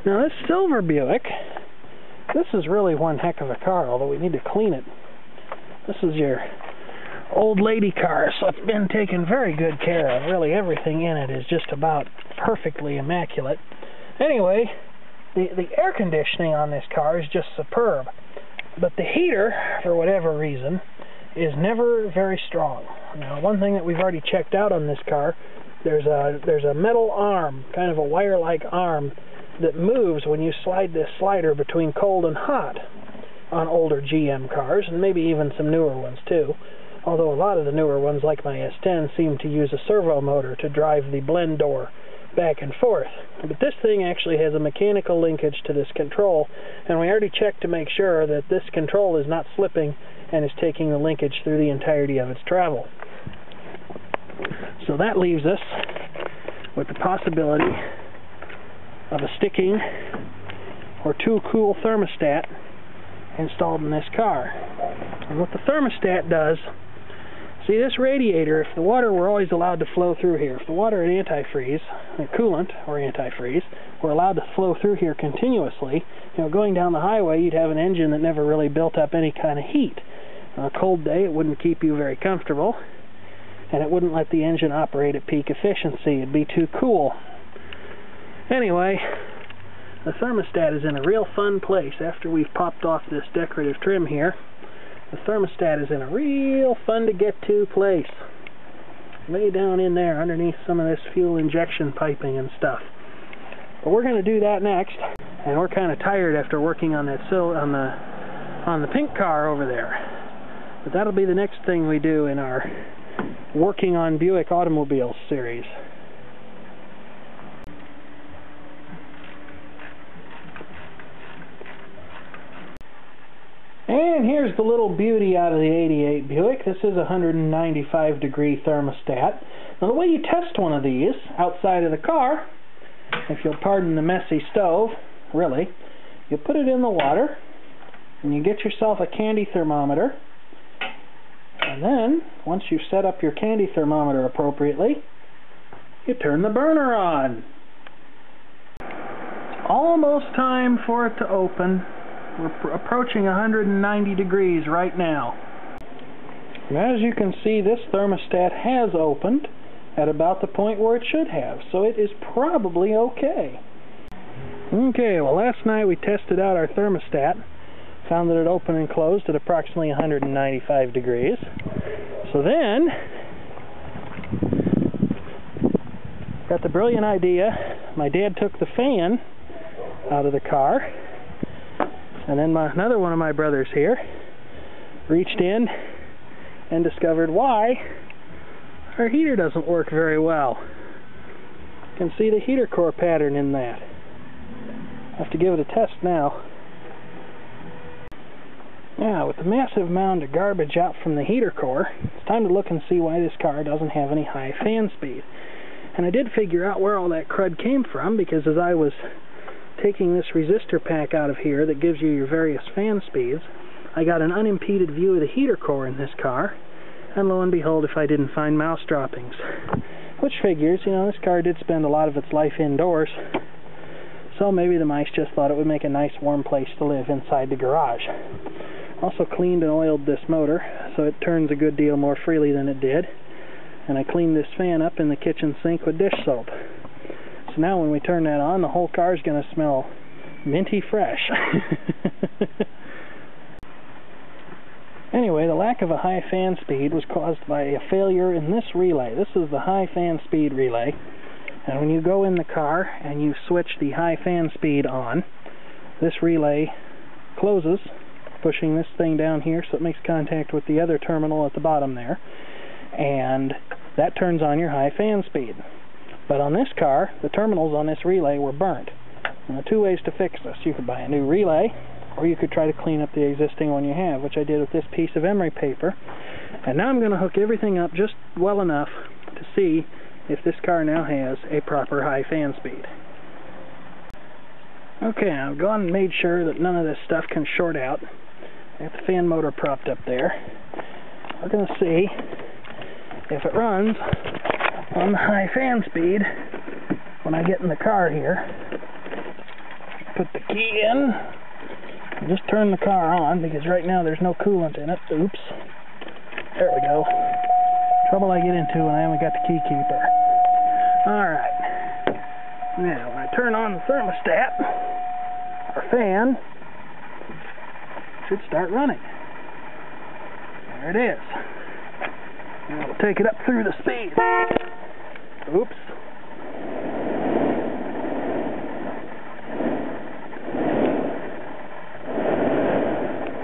Now this silver Buick, this is really one heck of a car, although we need to clean it. This is your old lady car, so it's been taken very good care of. Really everything in it is just about perfectly immaculate. Anyway, the air conditioning on this car is just superb, but the heater, for whatever reason, is never very strong. Now, one thing that we've already checked out on this car, there's a metal arm, kind of a wire-like arm, that moves when you slide this slider between cold and hot on older GM cars, and maybe even some newer ones too. Although a lot of the newer ones, like my S10, seem to use a servo motor to drive the blend door back and forth. But this thing actually has a mechanical linkage to this control, and we already checked to make sure that this control is not slipping and is taking the linkage through the entirety of its travel. So that leaves us with the possibility of a sticking or too-cool thermostat installed in this car. And what the thermostat does, see this radiator, if the water were always allowed to flow through here, if the water and antifreeze, coolant or antifreeze, were allowed to flow through here continuously, going down the highway you'd have an engine that never really built up any kind of heat. On a cold day it wouldn't keep you very comfortable, and it wouldn't let the engine operate at peak efficiency. It'd be too cool. Anyway, the thermostat is in a real fun place. After we've popped off this decorative trim here, the thermostat is in a real fun to get to place. Way down in there underneath some of this fuel injection piping and stuff. But we're going to do that next, and we're kind of tired after working on that on the pink car over there. But that'll be the next thing we do in our Working on Buick Automobiles series. And here's the little beauty out of the 88 Buick. This is a 195-degree thermostat. Now the way you test one of these outside of the car, if you'll pardon the messy stove, really, you put it in the water, and you get yourself a candy thermometer, and then, once you've set up your candy thermometer appropriately, you turn the burner on. It's almost time for it to open. We're approaching 190 degrees right now. And as you can see, this thermostat has opened at about the point where it should have, so it is probably okay. Okay, well last night we tested out our thermostat, found that it opened and closed at approximately 195 degrees. So then, got the brilliant idea, my dad took the fan out of the car, and then another one of my brothers here reached in and discovered why our heater doesn't work very well. You can see the heater core pattern in that. I have to give it a test now. Now, with the massive mound of garbage out from the heater core, it's time to look and see why this car doesn't have any high fan speed. And I did figure out where all that crud came from, because as I was taking this resistor pack out of here that gives you your various fan speeds, I got an unimpeded view of the heater core in this car, and lo and behold, if I didn't find mouse droppings. Which figures, this car did spend a lot of its life indoors, so maybe the mice just thought it would make a nice warm place to live inside the garage. Also cleaned and oiled this motor, so it turns a good deal more freely than it did, and I cleaned this fan up in the kitchen sink with dish soap. So now when we turn that on, the whole car is going to smell minty fresh. Anyway, the lack of a high fan speed was caused by a failure in this relay. This is the high fan speed relay, and when you go in the car and you switch the high fan speed on, this relay closes, pushing this thing down here so it makes contact with the other terminal at the bottom there, and that turns on your high fan speed. But on this car, the terminals on this relay were burnt. And there are two ways to fix this. You could buy a new relay, or you could try to clean up the existing one you have, which I did with this piece of emery paper. And now I'm going to hook everything up just well enough to see if this car now has a proper high fan speed. Okay, I've gone and made sure that none of this stuff can short out. I got the fan motor propped up there. We're going to see if it runs on the high fan speed when I get in the car here. put the key in. And just turn the car on, because right now there's no coolant in it. Oops. There we go. Trouble I get into when I haven't got the key keeper. Alright. Now, when I turn on the thermostat, our fan should start running. There it is. Now we'll take it up through the speed. Oops.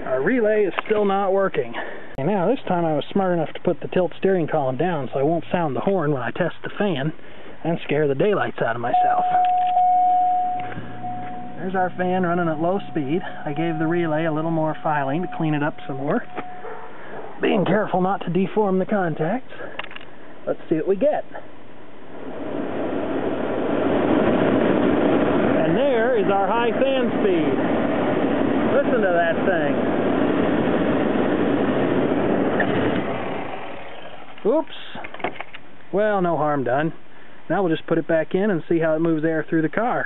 Our relay is still not working. And now this time I was smart enough to put the tilt steering column down so I won't sound the horn when I test the fan and scare the daylights out of myself. There's our fan running at low speed. I gave the relay a little more filing to clean it up some more. Being careful not to deform the contacts. Let's see what we get. And there is our high fan speed. Listen to that thing. Oops. Well, no harm done. Now we'll just put it back in and see how it moves air through the car.